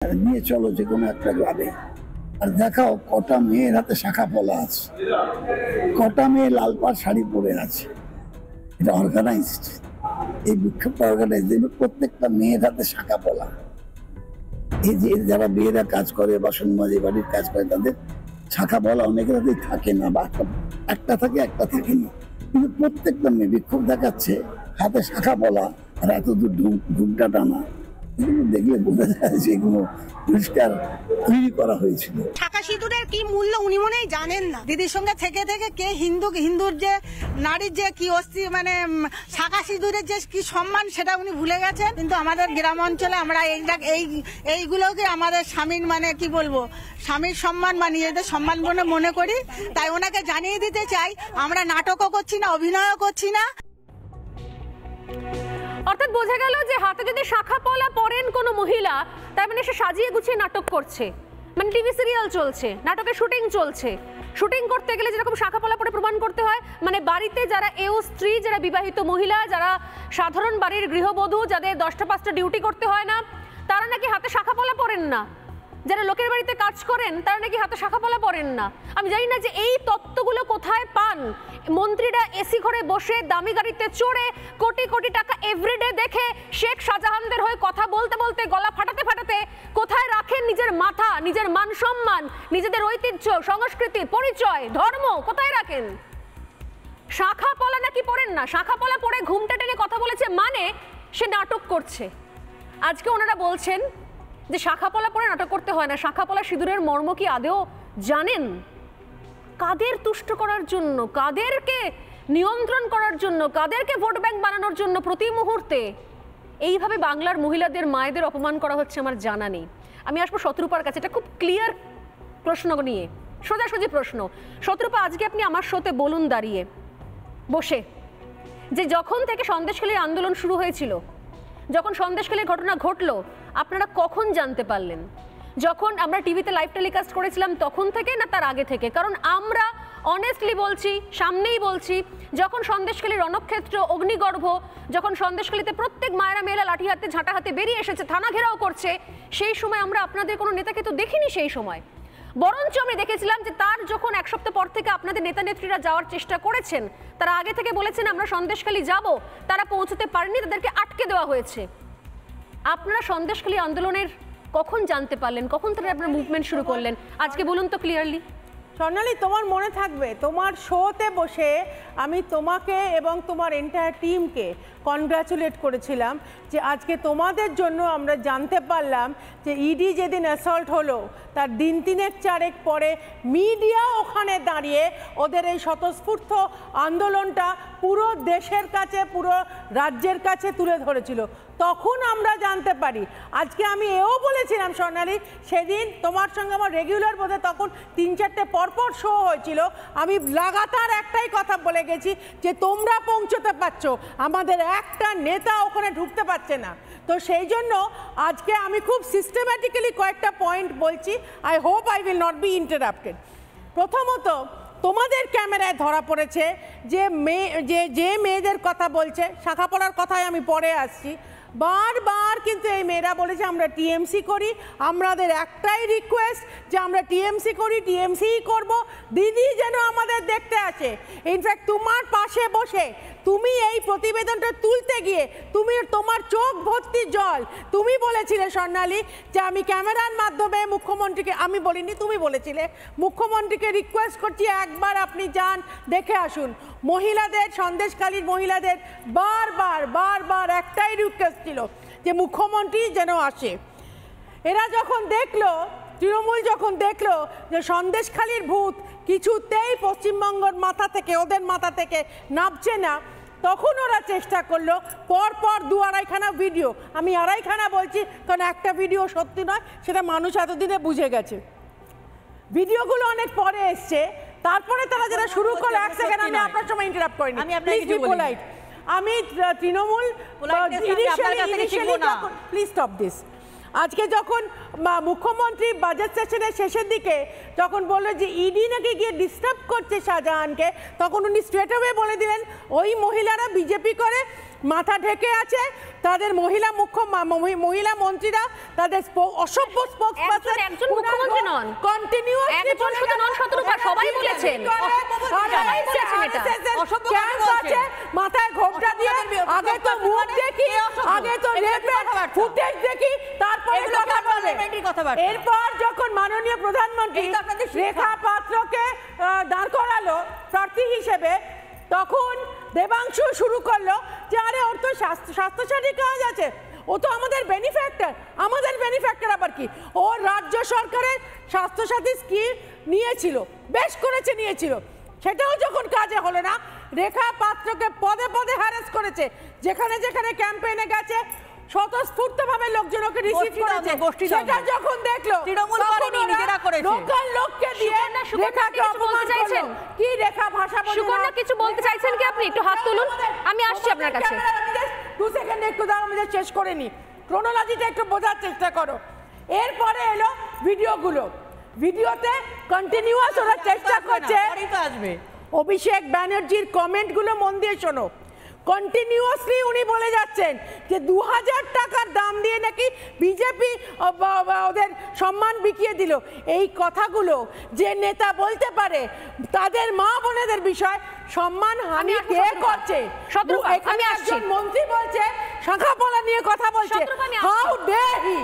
নিয়ে চলো যে কোনো একটা গ্রামে, আর দেখাও কটা মেয়ের হাতে শাখা পলা আছে, কটা মেয়ে লাল পাড় শাড়ি পরে আছে। এটা অর্গানাইজড, এই বিক্ষোভটা অর্গানাইজ। দেখবে প্রত্যেকটা মেয়ের হাতে শাখা পলা। এই যে যারা মেয়েরা কাজ করে, বাসন মাজে, বাড়ির কাজ করে, তাদের শাখা পলা অনেকের হাতেই থাকে না, বা একটা থাকে একটা থাকে না, কিন্তু প্রত্যেকটা মেয়ে বিক্ষোভ দেখাচ্ছে হাতে শাখা পলা আর এত দূর ঘুমটা টানা। এগুলো দেখলে বোঝা যায় যে এগুলো পরিষ্কার তৈরি করা হয়েছিল। শাখা সিঁদুরের কি মূল্য উনি মনেই জানেন না। দিদির সঙ্গে থেকে থেকে কে হিন্দুর যে নারীর যে কি অস্থি, মানে শাখা সিঁদুরের যে কি সম্মান সেটা উনি ভুলে গেছেন। কিন্তু আমাদের গ্রাম অঞ্চলে আমরা এইগুলোকে আমাদের স্বামীর, মানে কি বলবো, স্বামীর সম্মান বা নিজেদের সম্মান বলে মনে করি। তাই ওনাকে জানিয়ে দিতে চাই আমরা নাটকও করছি না, অভিনয়ও করছি না। অর্থাৎ বোঝা গেল যে হাতে যদি শাখা পলা পরেন কোনো মহিলা, তার মানে সে সাজিয়ে গুছিয়ে নাটক করছে, মানে টিভি সিরিয়াল চলছে, নাটকের শুটিং চলছে। শুটিং করতে গেলে যেরকম শাখা পলা পরে প্রমাণ করতে হয়, মানে বাড়িতে যারা স্ত্রী, যারা বিবাহিত মহিলা, যারা সাধারণ বাড়ির গৃহবধূ, যাদের 10টা 5টা ডিউটি করতে হয় না, তারা নাকি হাতে শাখা পলা পরেন না। যারা লোকের বাড়িতে কাজ করেন তারা নাকি হাতে শাখা পলা পরেন না। আমি জানি না যে এই তত্ত্বগুলো কোথায় পান মন্ত্রীরা। এসি ঘরে বসে দামি গাড়িতে চড়ে কোটি কোটি টাকা এভরিডে দেখে শেখ শাহজাহানদের হয়ে কথা বলতে বলতে গলা ফাটাতে ফাটাতে কোথায় রাখেন নিজের মাথা, নিজের মান সম্মান, নিজেদের ঐতিহ্য, সংস্কৃতি, পরিচয়, ধর্ম কোথায় রাখেন? শাখা পলা নাকি পরেন না। শাখা পলা পরে ঘুমটা টেনে কথা বলেছে মানে সে নাটক করছে। আজকে ওনারা বলছেন যে শাখা পলা পরে নাটক করতে হয় না। শাখা পলা সিঁদুরের মর্ম কি আদেও জানেন? কাদের তুষ্ট করার জন্য, কাদেরকে নিয়ন্ত্রণ করার জন্য, কাদেরকে ভোট ব্যাংক বানানোর জন্য প্রতি মুহূর্তে এইভাবে বাংলার মহিলাদের, মায়েদের অপমান করা হচ্ছে আমার জানা নেই। আমি আসবো শতরূপার কাছে। এটা খুব ক্লিয়ার প্রশ্ন নিয়ে, সোজাসুজি প্রশ্ন। শতরূপা, আজকে আপনি আমার শোতে বলুন দাঁড়িয়ে বসে যে যখন থেকে সন্দেশখালীর আন্দোলন শুরু হয়েছিল, যখন সন্দেশখালীর ঘটনা ঘটলো, আপনারা কখন জানতে পারলেন? যখন আমরা টিভিতে লাইভ টেলিকাস্ট করেছিলাম তখন থেকে, না তার আগে থেকে? কারণ আমরা অনেস্টলি বলছি, সামনেই বলছি, যখন সন্দেশখালীর রণক্ষেত্র, অগ্নিগর্ভ, যখন সন্দেশখালীতে প্রত্যেক মায়েরা মেয়েরা লাঠি হাতে ঝাঁটা হাতে বেরিয়ে এসেছে, থানা ঘেরাও করছে, সেই সময় আমরা আপনাদের কোনো নেতাকে তো দেখিনি। সেই সময় বরঞ্চ আমি দেখেছিলাম যে তার যখন 1 সপ্তাহ পর থেকে আপনাদের নেতা নেত্রীরা যাওয়ার চেষ্টা করেছেন, তারা আগে থেকে বলেছেন আমরা সন্দেশখালী যাব, তারা পৌঁছতে পারেনি, তাদেরকে আটকে দেওয়া হয়েছে। আপনারা সন্দেশখালী আন্দোলনের কখন জানতে পারলেন, কখন থেকে আপনারা মুভমেন্ট শুরু করলেন? আজকে বলুন তো ক্লিয়ারলি। স্বর্ণালী, তোমার মনে থাকবে তোমার শোতে বসে আমি তোমাকে এবং তোমার এন্টায়ার টিমকে কনগ্রাচুলেট করেছিলাম যে আজকে তোমাদের জন্য আমরা জানতে পারলাম যে ইডি যেদিন অ্যাসল্ট হলো তার দিন 3-4 পরে মিডিয়া ওখানে দাঁড়িয়ে ওদের এই স্বতঃস্ফূর্ত আন্দোলনটা পুরো দেশের কাছে, পুরো রাজ্যের কাছে তুলে ধরেছিল। তখন আমরা জানতে পারি। আজকে আমি এও বলেছিলাম স্বর্ণালী, সেদিন তোমার সঙ্গে আমার রেগুলার বোধহয় তখন 3-4টে পরপর শো হয়েছিল, আমি লাগাতার একটাই কথা বলে গেছি যে তোমরা পৌঁছতে পারছো, আমাদের একটা নেতা ওখানে ঢুকতে পারছে না। তো সেই জন্য আজকে আমি খুব সিস্টেম্যাটিক্যালি কয়েকটা পয়েন্ট বলছি। I hope I will not be interrupted. প্রথমত, তোমাদের ক্যামেরায় ধরা পড়েছে যে মেয়েদের কথা বলছে, শাখা পলার কথায় আমি পরে আসছি, বারবার কিন্তু এই মেয়েরা বলেছে আমরা টিএমসি করি, আমাদের একটাই রিকোয়েস্ট যে আমরা টিএমসি করি, টিএমসিই করব, দিদি যেন আমাদের দেখতে আসে। ইনফ্যাক্ট তোমার পাশে বসে তুমি এই প্রতিবেদনটা তুলতে গিয়ে তোমার চোখ ভর্তি জল, তুমি বলেছিলে স্বর্ণালী যে আমি ক্যামেরার মাধ্যমে মুখ্যমন্ত্রীকে, আমি বলিনি তুমি বলেছিলে, মুখ্যমন্ত্রীকে রিকোয়েস্ট করছি একবার আপনি যান, দেখে আসুন। মহিলাদের, সন্দেশখালীর মহিলাদের বারবার একটাই রিকোয়েস্ট ছিল যে মুখ্যমন্ত্রী যেন আসে। এরা যখন দেখলো, তৃণমূল যখন দেখলো যে সন্দেশখালীর ভূত কিছুতেই পশ্চিমবঙ্গের মাথা থেকে, ওদের মাথা থেকে নামছে না, তখন ওরা চেষ্টা করলো পরপর 2-2.5খানা ভিডিও, আমি 2.5খানা বলছি কারণ একটা ভিডিও সত্যি নয়, সেটা মানুষ এতদিনে বুঝে গেছে। ভিডিওগুলো অনেক পরে এসছে, তারপরে তারা যারা শুরু করলো, 1 সেকেন্ড আমি আপনার সময় ইন্টারাপ্ট করিনি, আমি তৃণমূল প্লিজ স্টপ দিস। আজকে যখন মুখ্যমন্ত্রী বাজেট সেশনের শেষের দিকে যখন বললো যে ইডি নাকি গিয়ে ডিস্টার্ব করছে শাহজাহানকে, তখন উনি স্ট্রেট অ্যাওয়ে বলে দিলেন ওই মহিলারা বিজেপি করে, মাথা ঢেকে আছে, তাদের মহিলা মন্ত্রীরা তাদের অসভ্য স্পোকসপারসন একজন মুখ্যমন্ত্রী নন, কন্টিনিউয়াসলি একজন শুধু নন, শতরূপা সবাই বলেছেন মাথায় ঘোমটা দিয়ে আগে তো মুখ দেখি, আগে তো রেপের ফুটেজ দেখি, তারপরে কথা বলে। এরপর যখন মাননীয় প্রধানমন্ত্রী রেখা পাত্রকে দাঁড় করালো প্রার্থী হিসেবে, তখন দেবাংশু শুরু করলো যে আরে ওর তো স্বাস্থ্যসাথী কাজ আছে, ও তো আমাদের বেনিফ্যাক্টর। আমাদের বেনিফ্যাক্টর আবার কি? ও রাজ্য সরকারের স্বাস্থ্যসাথী স্কিম নিয়েছিল, বেশ করেছে নিয়েছিল, সেটাও যখন কাজে হলো না, রেখা পাত্রকে পদে পদে হ্যারাস করেছে। যেখানে যেখানে ক্যাম্পেইনে গেছে স্বতঃস্ফূর্তভাবে লোকজন ওকে রিসিভ করেছে। সেটা যখন দেখলো তৃণমূল করেনি, নিজেরা করেছে। লোকাল লোককে দিয়ে রেখাকে অপমান চাইছেন। কি রেখা ভাষা বলছেন? সুকন্যা কিছু বলতে চাইছেন কি আপনি? একটু হাত তুলুন, আমি আসছি আপনার কাছে। 2 সেকেন্ড একটু দাঁড়াও, আমি শেষ করে নি, ক্রোনোলজিটা একটু বোঝার চেষ্টা করো। এরপরে এলো ভিডিওগুলো, ভিডিওতে কন্টিনিউয়াস ওরা চেষ্টা করছে। আসবে অভিষেক ব্যানার্জির কমেন্টগুলো মন দিয়ে শোনো। কন্টিনিউয়াসলি উনি বলে যাচ্ছেন যে 2000 টাকার দাম দিয়ে নাকি বিজেপি ওদের সম্মান বিকিয়ে দিল। এই কথাগুলো যে নেতা বলতে পারে, তাদের মা বোনেদের বিষয় সম্মান হানি কে করছে? এখানে একজন মন্ত্রী বলছে শাখাপলা নিয়ে কথা বলছে, হাউ ডে হি।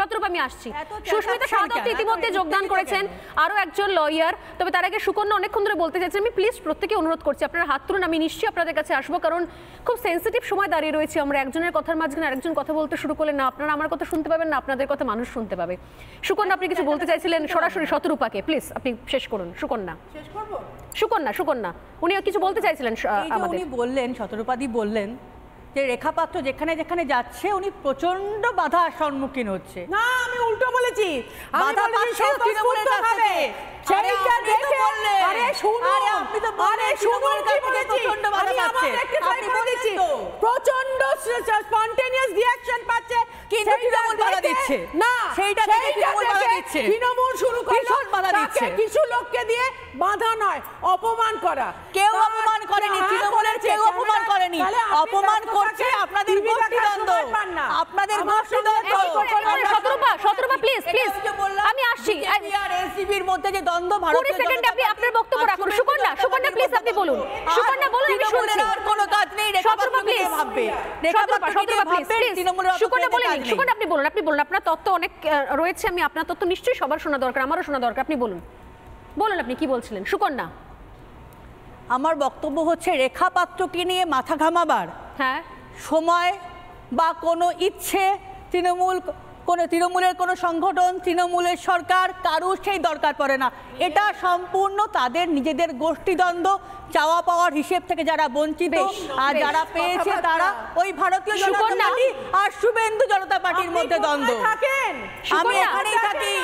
শতরূপা আমি আসছি। সুস্মিতা সাদত ইতিমধ্যে যোগদান করেছেন, আরো একজন লয়ার। তবে তার আগে সুকন্যা অনেকক্ষণ ধরে বলতে চাইছেন, আমি প্লিজ প্রত্যেকে অনুরোধ করছি আপনারা হাত তুলুন, আমি নিশ্চয়ই আপনাদের কাছে আসবো, কারণ খুব সেন্সিটিভ সময় দাঁড়িয়ে রয়েছে আমরা। একজনের কথার মাঝখানে আরেকজন কথা বলতে শুরু করলে না আপনারা আমার কথা শুনতে পাবেন, না আপনাদের কথা মানুষ শুনতে পাবে। সুকন্যা আপনি কিছু বলতে চাইছিলেন সরাসরি শতরূপাকে, প্লিজ আপনি শেষ করুন। সুকন্যা সুকন্যা উনি কিছু বলতে চাইছিলেন আমাদের। উনি বললেন, শতরূপাদি বললেন যে রেখা পাত্র যেখানে যেখানে যাচ্ছে উনি প্রচন্ড বাধার সম্মুখীন হচ্ছে। না, আমি উল্টো বলেছি, বাধা পাচ্ছে তৃণমূলের কাছ থেকে। সেইটা দেখে আরে শুনুন, আরে আপনি তো বললেন তৃণমূলের কাছ থেকে প্রচন্ড বাধা পাচ্ছে। আপনি বলেছি প্রচন্ড স্পন্টেনিয়াস রিঅ্যাকশন পাচ্ছে, কিন্তু তৃণমূল বাধা দিচ্ছে না, সেইটা থেকে তৃণমূল বাধা দিচ্ছে। তৃণমূল শুরু করে ভীষণ বাধা দিচ্ছে। কিছু লোককে দিয়ে বাধা নয়, অপমান করা। কেউ অপমান করেনি, তৃণমূলের কেউ অপমান করেনি, অপমান করছে আপনাদের গোষ্ঠীদ্বন্দ্ব, আপনাদের গোষ্ঠীদ্বন্দ্ব। শতরূপা প্লিজ প্লিজ আমি আসছি। আর এনসিপির মধ্যে যে দ্বন্দ্ব, 20 সেকেন্ড আপনি আপনার বক্তব্য রাখুন। সুকন্যা প্লিজ আপনি বলুন। সুকন্যা বলুন, আমি শুনছি। আর কোনো কাজ নেই, শতরূপা প্লিজ ভাববে শতরূপা প্লিজ সুকন্যা বলেন। সুকন্যা আপনি বলুন আপনার তথ্য অনেক রয়েছে, আমি আপনার তথ্য নিশ্চয়ই সবার শোনা দরকার, আমারও শোনা দরকার। আপনি বলুন আপনি কি বলছিলেন সুকন্যা। আমার বক্তব্য হচ্ছে রেখা পাত্রকে নিয়ে মাথা ঘামাবার সময় বা কোনো ইচ্ছে তৃণমূলের কোনো সংগঠন, তৃণমূলের সরকার কারুর সেই দরকার পড়ে না। এটা সম্পূর্ণ তাদের নিজেদের গোষ্ঠীদ্বন্দ্ব, চাওয়া পাওয়ার হিসেব থেকে যারা বঞ্চিত আর যারা পেয়েছে তারা ওই ভারতীয় জনতা পার্টি আর শুভেন্দু জনতা পার্টির মধ্যে দ্বন্দ্ব। আমি এখানেই থাকি।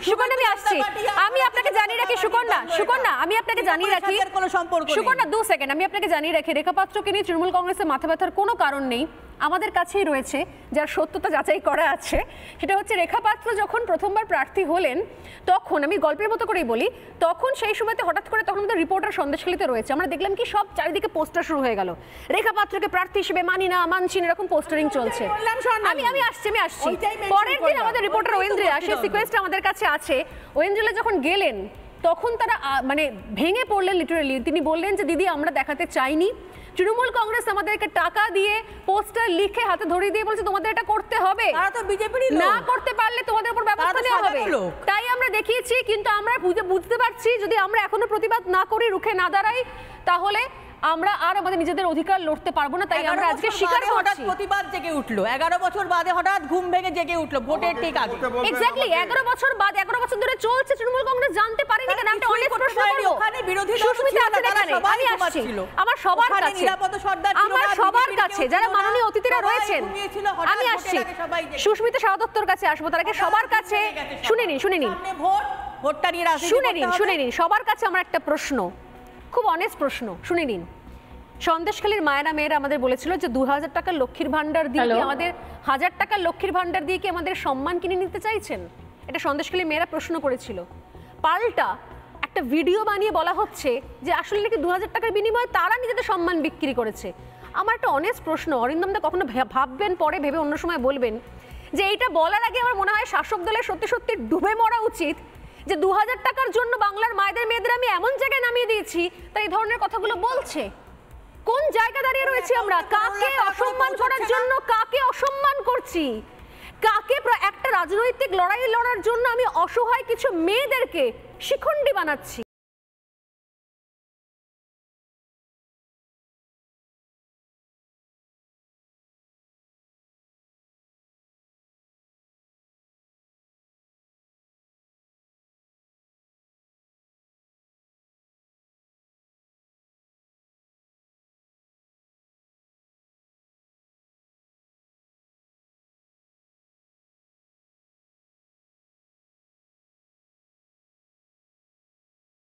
সুকন্যা আমি আপনাকে জানিয়ে রাখি সুকন্যা আমি আপনাকে জানিয়ে রাখি কোনো সম্পর্ক নেই। সুকন্যা 2 সেকেন্ড আমি আপনাকে জানিয়ে রাখি, রেখা পাত্রকে নিয়ে তৃণমূল কংগ্রেসের মাথা ব্যথার কোনো কারণ নেই। আমাদের কাছেই রয়েছে যার সত্যতা যাচাই করা আছে, সেটা হচ্ছে রেখা পাত্র যখন প্রথমবার প্রার্থী হলেন, তখন আমি গল্পের মতো করেই বলি, তখন সেই সময়তে হঠাৎ করে তখন আমাদের রিপোর্টার সন্দেশখালীতে রয়েছে, আমরা দেখলাম কি সব চারিদিকে পোস্টার শুরু হয়ে গেল, রেখা পাত্রকে প্রার্থী হিসেবে মানি না মানছি না, এরকম পোস্টারিং চলছে। আমি আসছি পরের দিন আমাদের রিপোর্টার ঐন্দ্রিলা, সেই সিকোয়েন্সটা আমাদের কাছে আছে, ঐন্দ্রিলা যখন গেলেন তখন তারা মানে ভেঙে পড়লেন লিটারালি। তিনি বললেন যে দিদি আমরা দেখাতে চাইনি, তৃণমূল কংগ্রেস আমাদেরকে টাকা দিয়ে পোস্টার লিখে হাতে ধরিয়ে দিয়ে বলছে তোমাদের এটা করতে হবে, না করতে পারলে তোমাদের উপর ব্যবস্থা নেওয়া হবে। তাই আমরা দেখিয়েছি, কিন্তু আমরা বুঝতে পারছি যদি আমরা এখনো প্রতিবাদ না করি, রুখে না দাঁড়াই, তাহলে আমরা আর আমাদের নিজেদের অধিকার লড়তে পারবো না। তাই আমরা আজকে স্বীকার করছি প্রতিবাদ জেগে উঠলো, 11 বছর বাদে হঠাৎ ঘুম ভেঙে জেগে উঠলো ভোটের ঠিক আগে। এক্স্যাক্টলি 11 বছর বাদ, 11 বছর ধরে চলছে, তৃণমূল কংগ্রেস জানতে পারেনি কেন? একটা অনেক প্রশ্ন করব। ওখানে বিরোধী সুস্মিতা আছে এখানে, আমি আসছি আমার সবার কাছে যারা মাননীয় অতিথিরা রয়েছেন, আমি আসছি সুস্মিতা সাদত্তর কাছে আসবো, তার আগে সবার কাছে শুনে নিন ভোটটা নিয়ে শুনে নিন সবার কাছে আমার একটা প্রশ্ন, খুব অনেস্ট প্রশ্ন, শুনে নিন। সন্দেশখালীর মায়েরা মেয়েরা আমাদের বলেছিল যে 2000 টাকার লক্ষ্মীর ভান্ডার দিয়ে আমাদের 1000 টাকার লক্ষ্মীর ভান্ডার দিয়ে কি আমাদের সম্মান কিনে নিতে চাইছেন? এটা সন্দেশখালীর মেয়েরা প্রশ্ন করেছিল। পাল্টা একটা ভিডিও বানিয়ে বলা হচ্ছে যে আসলে নাকি 2000 টাকার বিনিময়ে তারা নিজেদের সম্মান বিক্রি করেছে। আমার একটা অনেস্ট প্রশ্ন, অরিন্দম দা কখনো ভাববেন, পরে ভেবে অন্য সময় বলবেন, যে এইটা বলার আগে আমার মনে হয় শাসক দলের সত্যি সত্যি ডুবে মরা উচিত, যে 2000 টাকার জন্য বাংলার মায়েদের মেয়েদের আমি এমন জায়গায় নামিয়ে দিয়েছি, তাই এই ধরনের কথাগুলো বলছে। কোন জায়গা দাঁড়িয়ে রয়েছে আমরা? কাকে অসম্মান করার জন্য কাকে অসম্মান করছি? কাকে একটা রাজনৈতিক লড়াই লড়ার জন্য আমি অসহায় কিছু মেয়েদেরকে শিখণ্ডী বানাচ্ছি?